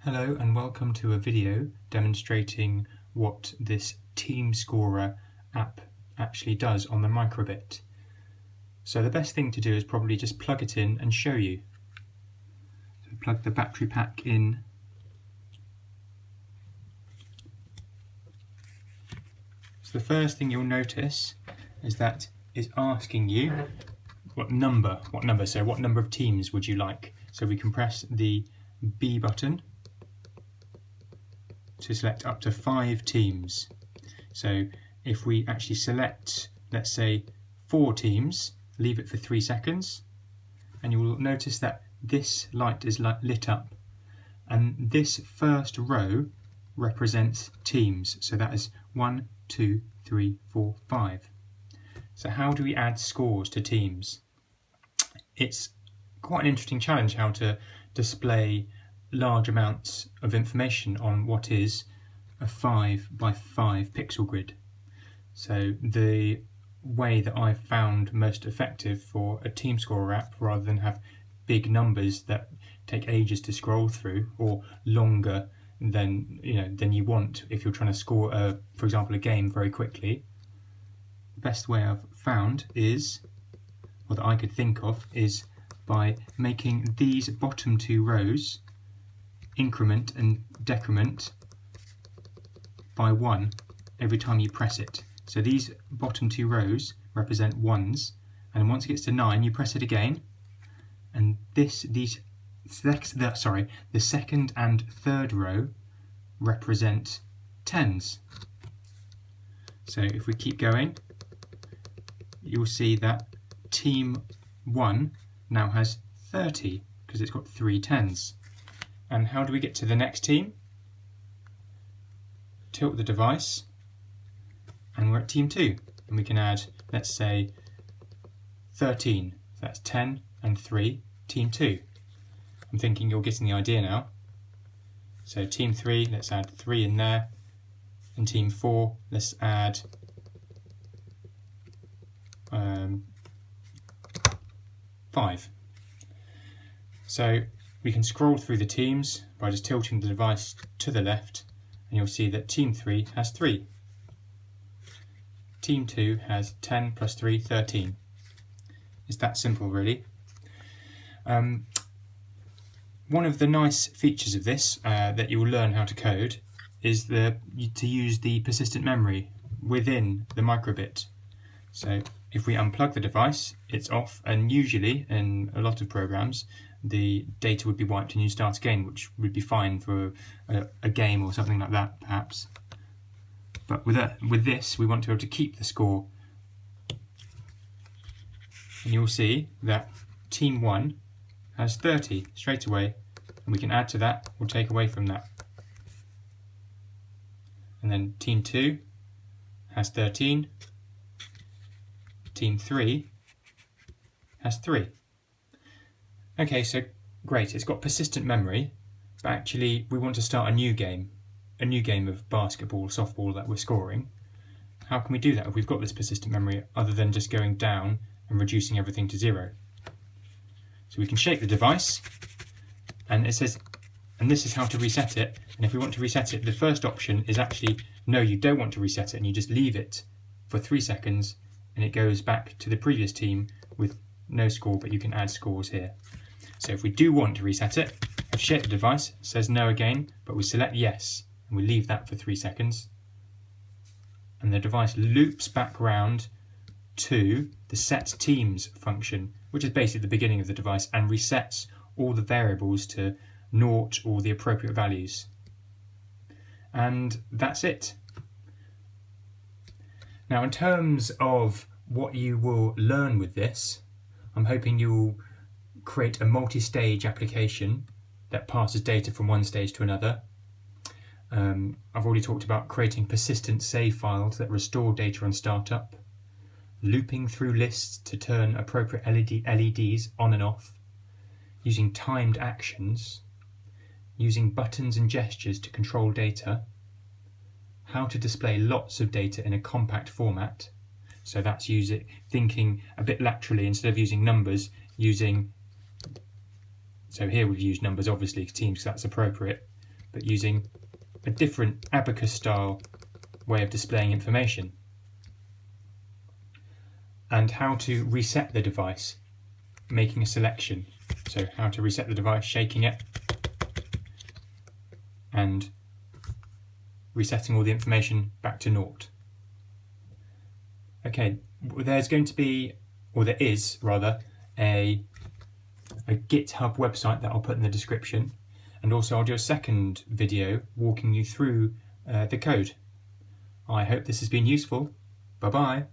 Hello and welcome to a video demonstrating what this Team Scorer app actually does on the microbit. So the best thing to do is probably just plug it in and show you. So plug the battery pack in. So the first thing you'll notice is that it's asking you what number of teams would you like. So we can press the B button to select up to 5 teams. So if we actually select, let's say, 4 teams, leave it for 3 seconds, and you will notice that this light is lit up, and this first row represents teams. So that is 1, 2, 3, 4, 5. So how do we add scores to teams? It's quite an interesting challenge how to display large amounts of information on what is a 5 by 5 pixel grid. So the way that I've found most effective for a Team Scorer app, rather than have big numbers that take ages to scroll through or longer than you want if you're trying to score for example, a game very quickly, the best way I've found is, or that I could think of, is by making these bottom 2 rows increment and decrement by 1 every time you press it. So these bottom 2 rows represent 1s, and once it gets to 9 you press it again, and the second and third row represent 10s. So if we keep going, you'll see that team 1 now has 30 because it's got 3 10s. And how do we get to the next team? Tilt the device, and we're at team 2. And we can add, let's say, 13. So that's 10 and 3, team 2. I'm thinking you're getting the idea now. So team 3, let's add 3 in there. And team 4, let's add 5. So we can scroll through the teams by just tilting the device to the left, and you'll see that team 3 has 3. Team 2 has 10 plus 3, 13. It's that simple, really. One of the nice features of this that you will learn how to code is to use the persistent memory within the microbit. So if we unplug the device, it's off, and usually in a lot of programs the data would be wiped and you start again, which would be fine for a game or something like that, perhaps. But with this, we want to be able to keep the score. And you'll see that team 1 has 30 straight away, and we can add to that or take away from that. And then team 2 has 13, team 3 has 3. Okay, so great, it's got persistent memory, but actually we want to start a new game of basketball, softball that we're scoring. How can we do that if we've got this persistent memory other than just going down and reducing everything to 0? So we can shake the device, and it says, and this is how to reset it. And if we want to reset it, the first option is actually, no, you don't want to reset it, and you just leave it for 3 seconds, and it goes back to the previous team with no score, but you can add scores here. So if we do want to reset it, I've shut the device, it says no again, but we select yes, and we leave that for 3 seconds. And the device loops back round to the set teams function, which is basically the beginning of the device, and resets all the variables to 0 or the appropriate values. And that's it. Now, in terms of what you will learn with this, I'm hoping you'll create a multi-stage application that passes data from one stage to another. I've already talked about creating persistent save files that restore data on startup, looping through lists to turn appropriate LEDs on and off, using timed actions, using buttons and gestures to control data, how to display lots of data in a compact format. So that's thinking a bit laterally instead of using numbers, so here we've used numbers obviously, teams, because that's appropriate, but using a different abacus style way of displaying information, and how to reset the device, making a selection. So how to reset the device, shaking it and resetting all the information back to naught. Okay, there's going to be, or there is rather, a GitHub website that I'll put in the description, and also I'll do a second video walking you through the code. I hope this has been useful. Bye bye.